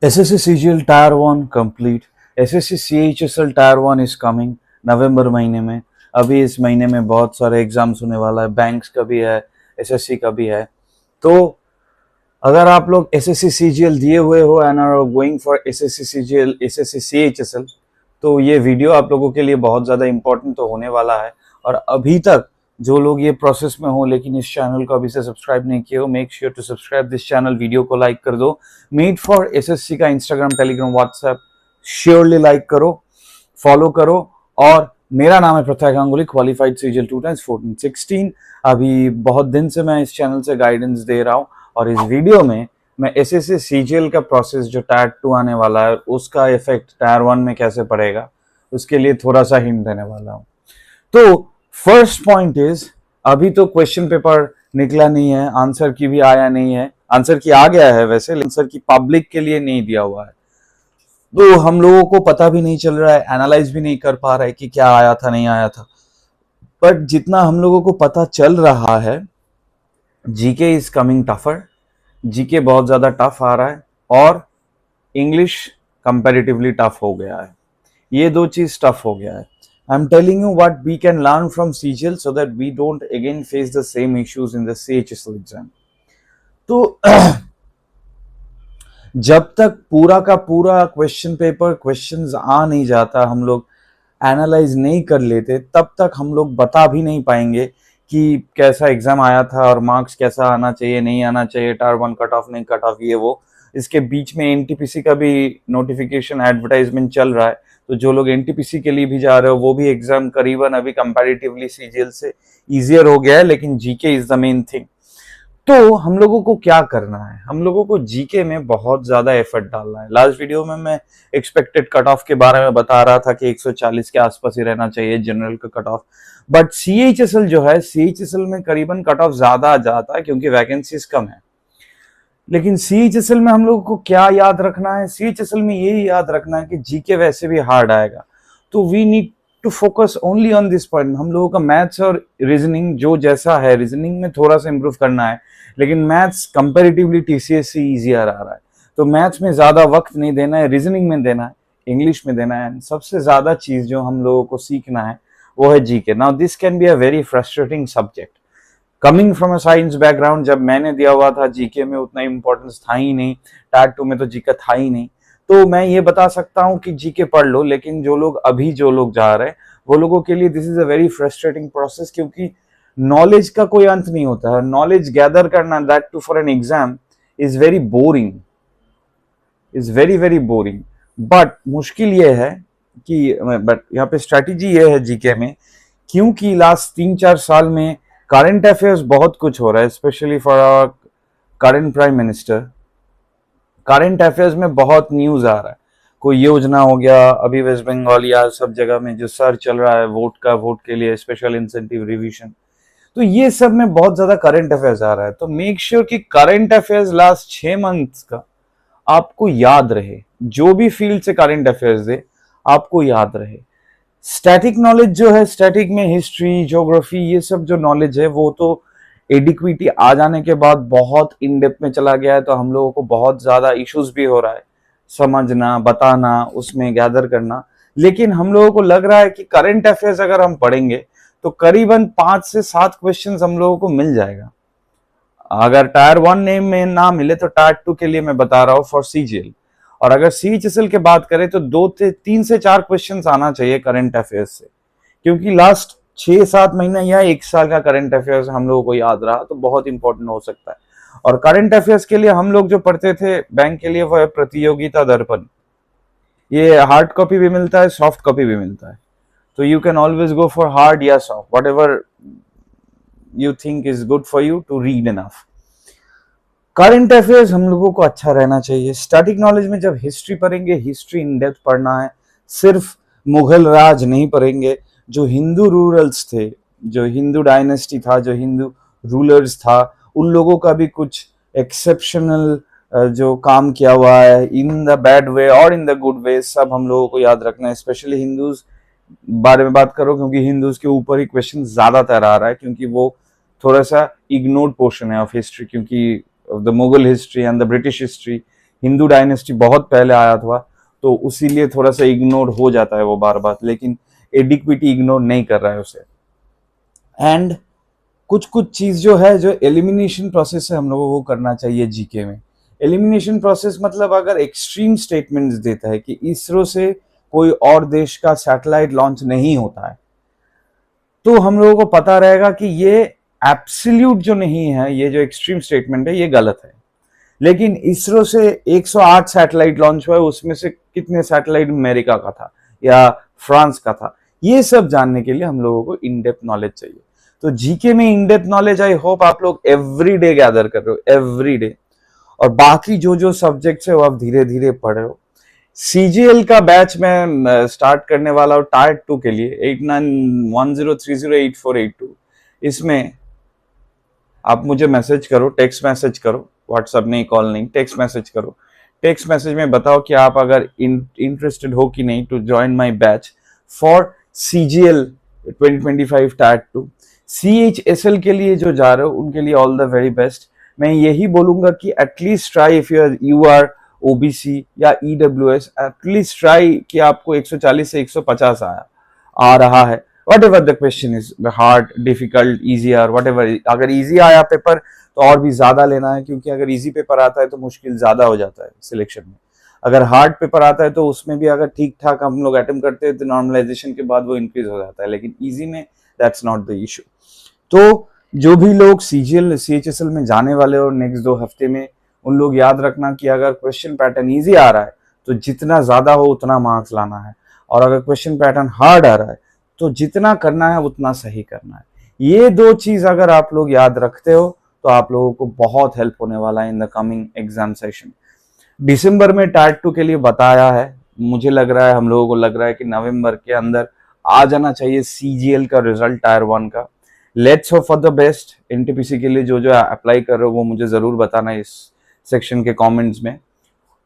SSC CGL Tier 1 complete. SSC CHSL Tier 1 is coming नवंबर महीने में। अभी इस महीने में बहुत सारे एग्जाम्स होने वाला है, बैंक्स का भी है, SSC का भी है। तो अगर आप लोग SSC CGL दिए हुए हो and are going for SSC CGL SSC CHSL, तो ये वीडियो आप लोगों के लिए बहुत ज़्यादा इंपॉर्टेंट तो होने वाला है। और अभी तक जो लोग ये प्रोसेस में हो लेकिन इस चैनल को अभी से सब्सक्राइब नहीं किए हो, make sure to subscribe this channel, video को लाइक कर दो। मेड फॉर SSC का Instagram, Telegram, WhatsApp surely like करो, फॉलो करो। और मेरा नाम है Prathay Ganguly, qualified CGL 2 times 14-16। अभी बहुत दिन से मैं इस चैनल से गाइडेंस दे रहा हूँ और इस वीडियो में मैं SSC CGL का प्रोसेस जो टायर 2 आने वाला है उसका इफेक्ट टायर 1 में कैसे पड़ेगा उसके लिए थोड़ा सा हिंट देने वाला हूँ। तो फर्स्ट पॉइंट इज, अभी तो क्वेश्चन पेपर निकला नहीं है, आंसर की भी आया नहीं है। आंसर की आ गया है वैसे, आंसर की पब्लिक के लिए नहीं दिया हुआ है, तो हम लोगों को पता भी नहीं चल रहा है, एनालाइज भी नहीं कर पा रहा है कि क्या आया था नहीं आया था। बट जितना हम लोगों को पता चल रहा है, GK is coming tougher, GK बहुत ज्यादा टफ आ रहा है और इंग्लिश कंपैरेटिवली टफ हो गया है। ये दो चीज टफ हो गया है। I'm telling you what we can learn from CGL so that we don't again face the same issues in the CHSL exam. तो जब तक पूरा का पूरा क्वेश्चन पेपर क्वेश्चंस आ नहीं जाता, हम लोग एनालाइज नहीं कर लेते, तब तक हम लोग बता भी नहीं पाएंगे कि कैसा एग्जाम आया था और मार्क्स कैसा आना चाहिए नहीं आना चाहिए, टायर 1 कट ऑफ नहीं कट ऑफ, ये वो। इसके बीच में NTPC का भी नोटिफिकेशन एडवर्टाइजमेंट चल रहा है, तो जो लोग NTPC के लिए भी जा रहे हो वो भी एग्जाम करीबन अभी कंपैरेटिवली CGL से इजियर हो गया है, लेकिन GK is the main thing. तो हम लोगों को क्या करना है, हम लोगों को जीके में बहुत ज्यादा एफर्ट डालना है। लास्ट वीडियो में मैं एक्सपेक्टेड कट ऑफ के बारे में बता रहा था कि 140 के आसपास ही रहना चाहिए जनरल का कट ऑफ। बट CHSL जो है, CHSL में करीबन कट ऑफ ज्यादा आ जाता है क्योंकि वैकेंसीज कम है। लेकिन CHSL में हम लोगों को क्या याद रखना है, CHSL में यही याद रखना है कि जीके वैसे भी हार्ड आएगा, तो we need to focus only on this point. हम लोगों का मैथ्स और रीजनिंग जो जैसा है, रीजनिंग में थोड़ा सा इंप्रूव करना है, लेकिन मैथ्स कंपैरेटिवली TCS से इजियर आ रहा है, तो मैथ्स में ज्यादा वक्त नहीं देना है, रीजनिंग में देना है, इंग्लिश में देना है। सबसे ज्यादा चीज जो हम लोगों को सीखना है वो है GK. Now this can be a very frustrating subject. Coming from a science background, जब मैंने दिया हुआ था जीके में उतना इंपॉर्टेंस था ही नहीं, टायर 2 में तो जीके था ही नहीं, तो मैं ये बता सकता हूँ कि जीके पढ़ लो। लेकिन जो लोग जा रहे हैं वो लोगों के लिए this is a very frustrating process, क्योंकि नॉलेज का कोई अंत नहीं होता है। नॉलेज गैदर करना, that too for an exam, is very boring, is very very boring. But मुश्किल ये है कि यहाँ पे स्ट्रैटेजी ये है जीके में, क्योंकि लास्ट 3-4 साल में करंट अफेयर्स बहुत कुछ हो रहा है, specially for our current prime minister. Current affairs में बहुत न्यूज आ रहा है, कोई योजना हो गया, अभी वेस्ट बंगाल या सब जगह में जो सर्च चल रहा है वोट के लिए स्पेशल इंसेंटिव रिवीजन, तो ये सब में बहुत ज्यादा करंट अफेयर्स आ रहा है। तो मेक श्योर कि करंट अफेयर्स लास्ट 6 मंथ्स का आपको याद रहे, जो भी फील्ड से करंट अफेयर्स दे आपको याद रहे। स्टैटिक नॉलेज जो है, स्टैटिक में हिस्ट्री, ज्योग्राफी, ये सब जो नॉलेज है वो तो एडिक्विटी आ जाने के बाद बहुत इन डेप्थ में चला गया है, तो हम लोगों को बहुत ज्यादा इश्यूज भी हो रहा है समझना, बताना, उसमें गैदर करना। लेकिन हम लोगों को लग रहा है कि करंट अफेयर्स अगर हम पढ़ेंगे तो करीबन 5 से 7 क्वेश्चन हम लोगों को मिल जाएगा। अगर टायर 1 नेम में ना मिले तो टायर 2 के लिए मैं बता रहा हूँ फॉर CGL। और अगर CHSL की बात करें तो 3 से 4 क्वेश्चंस आना चाहिए करंट अफेयर्स से, क्योंकि लास्ट 6-7 महीना या 1 साल का करंट अफेयर्स हम लोगों को याद रहा तो बहुत इंपॉर्टेंट हो सकता है। और करंट अफेयर्स के लिए हम लोग जो पढ़ते थे बैंक के लिए, वो है प्रतियोगिता दर्पण। ये हार्ड कॉपी भी मिलता है, सॉफ्ट कॉपी भी मिलता है, तो you can always go for hard या soft, whatever you think is good for you to read enough. Current affairs हम लोगों को अच्छा रहना चाहिए। स्टैटिक नॉलेज में जब हिस्ट्री पढ़ेंगे, हिस्ट्री इन डेप्थ पढ़ना है, सिर्फ मुगल राज नहीं पढ़ेंगे, जो हिंदू रूरल्स थे, जो हिंदू डायनेस्टी था, जो हिंदू रूलर्स था, उन लोगों का भी कुछ एक्सेप्शनल जो काम किया हुआ है, इन द बैड वे और इन द गुड वे, सब हम लोगों को याद रखना है। स्पेशली हिंदूज बारे में बात करो, क्योंकि हिंदूज के ऊपर ही क्वेश्चन ज्यादातर आ रहा है, क्योंकि वो थोड़ा सा इग्नोर्ड पोर्शन है ऑफ हिस्ट्री, क्योंकि of the Mughal history and the British history, Hindu dynasty बहुत पहले आया था, तो उसीलिए थोड़ा सा इग्नोर हो जाता है वो बार बार, लेकिन एडिक्विटी इग्नोर नहीं कर रहा है उसे। एंड कुछ कुछ चीज जो है, जो एलिमिनेशन प्रोसेस है, हम लोगों को करना चाहिए जीके में। एलिमिनेशन प्रोसेस मतलब अगर एक्सट्रीम स्टेटमेंट्स देता है कि इसरो से कोई और देश का सैटेलाइट लॉन्च नहीं होता है, तो हम लोगों को पता रहेगा कि ये एब्सोल्यूट जो नहीं है, ये जो एक्सट्रीम स्टेटमेंट है, ये गलत है। लेकिन इसरो से 108 सैटेलाइट लॉन्च हुआ है, उसमें से कितने सैटेलाइट अमेरिका का था या फ्रांस का था, ये सब जानने के लिए हम लोगों को इन डेप्थ नॉलेज चाहिए। तो जीके में in depth knowledge I hope आप लोग एवरी डे गैदर कर रहे हो, एवरी डे। और बाकी जो जो सब्जेक्ट्स है वो आप धीरे धीरे पढ़ रहे हो। सीजीएल का बैच मैं स्टार्ट करने वाला हूँ टायर 2 के लिए, 8910308482। इसमें आप मुझे मैसेज करो, टेक्स्ट मैसेज करो, व्हाट्सएप नहीं, कॉल नहीं, टेक्स्ट मैसेज करो। टेक्स्ट मैसेज में बताओ कि आप अगर इंटरेस्टेड हो कि नहीं to join my batch for CGL 2025 tier 2। CHSL के लिए जो जा रहे हो उनके लिए ऑल द वेरी बेस्ट। मैं यही बोलूंगा कि at least try, if you are OBC या ईडब्ल्यूएस, एटलीस्ट ट्राई कि आपको 140 से 150 आ रहा है। Whatever the question is, hard, difficult, easy, और वट एवर। अगर इजी आया पेपर तो और भी ज्यादा लेना है, क्योंकि अगर इजी पेपर आता है तो मुश्किल ज्यादा हो जाता है सिलेक्शन में। अगर हार्ड पेपर आता है तो उसमें भी अगर ठीक ठाक हम लोग अटेम्प्ट करते हैं तो नॉर्मलाइजेशन के बाद वो इंक्रीज हो जाता है, लेकिन इजी में दैट्स नॉट द इशू। तो जो भी लोग सीजीएल सीएचएसएल में जाने वाले हो नेक्स्ट 2 हफ्ते में, उन लोग याद रखना कि अगर क्वेश्चन पैटर्न इजी आ रहा है तो जितना ज्यादा हो उतना मार्क्स लाना है, और अगर क्वेश्चन पैटर्न हार्ड आ रहा है तो जितना करना है उतना सही करना है। ये 2 चीज अगर आप लोग याद रखते हो तो आप लोगों को बहुत हेल्प होने वाला है in the coming exam session. दिसंबर में टायर 2 के लिए बताया है, मुझे लग रहा है, हम लोगों को लग रहा है कि नवंबर के अंदर आ जाना चाहिए सीजीएल का रिजल्ट टायर 1 का। Let's hope for the best. NTPC के लिए जो जो अप्लाई कर रहे हो वो मुझे जरूर बताना इस सेक्शन के कमेंट्स में।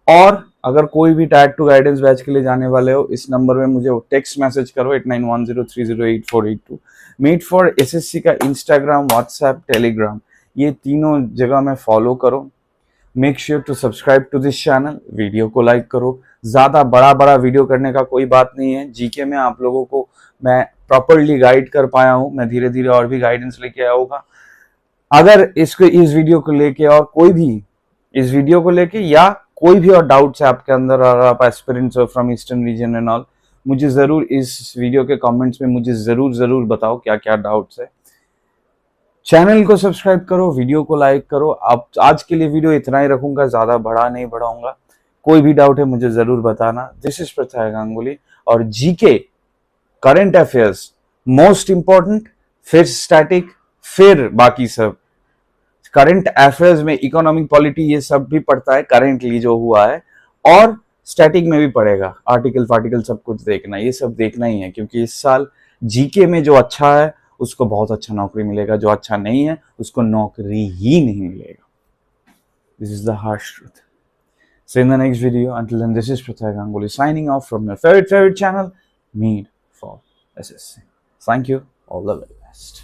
और अगर कोई भी टायर 2 गाइडेंस बैच के लिए जाने वाले हो, इस नंबर में मुझे टेक्स्ट मैसेज करो 8910308482। मेट फॉर एसएससी का इंस्टाग्राम, व्हाट्सएप, टेलीग्राम, ये तीनों जगह में फॉलो करो। Make sure to subscribe to this channel. Video को लाइक करो। ज्यादा बड़ा बड़ा वीडियो करने का कोई बात नहीं है, जीके में आप लोगों को मैं प्रॉपरली गाइड कर पाया हूँ, मैं धीरे धीरे और भी गाइडेंस लेके आऊंगा। अगर इस वीडियो को लेके और कोई भी इस वीडियो को लेके या कोई भी और डाउट्स है आपके अंदर, और आप एस्पिरेंट्स हो from eastern region and all, मुझे जरूर इस वीडियो के कमेंट्स में मुझे जरूर बताओ क्या क्या डाउट्स है। चैनल को सब्सक्राइब करो, वीडियो को लाइक करो। आप आज के लिए वीडियो इतना ही रखूंगा, ज्यादा बड़ा नहीं बढ़ाऊंगा। कोई भी डाउट है मुझे जरूर बताना। This is Prathay Ganguly. और GK, current affairs most important, फिर स्टैटिक, फिर बाकी सब। करंट अफेयर्स में इकोनॉमिक पॉलिटी ये सब भी पढ़ता है, करेंटली जो हुआ है, और स्टैटिक में भी पढ़ेगा, आर्टिकल फार्टिकल सब कुछ देखना, ये सब देखना ही है, क्योंकि इस साल जीके में जो अच्छा है उसको बहुत अच्छा नौकरी मिलेगा, जो अच्छा नहीं है उसको नौकरी ही नहीं मिलेगा। This is the harsh truth. See you in the next video. Until then, this is Prathai Ganguly signing off from your favorite channel, Meet for SSC. Thank you. All the very best.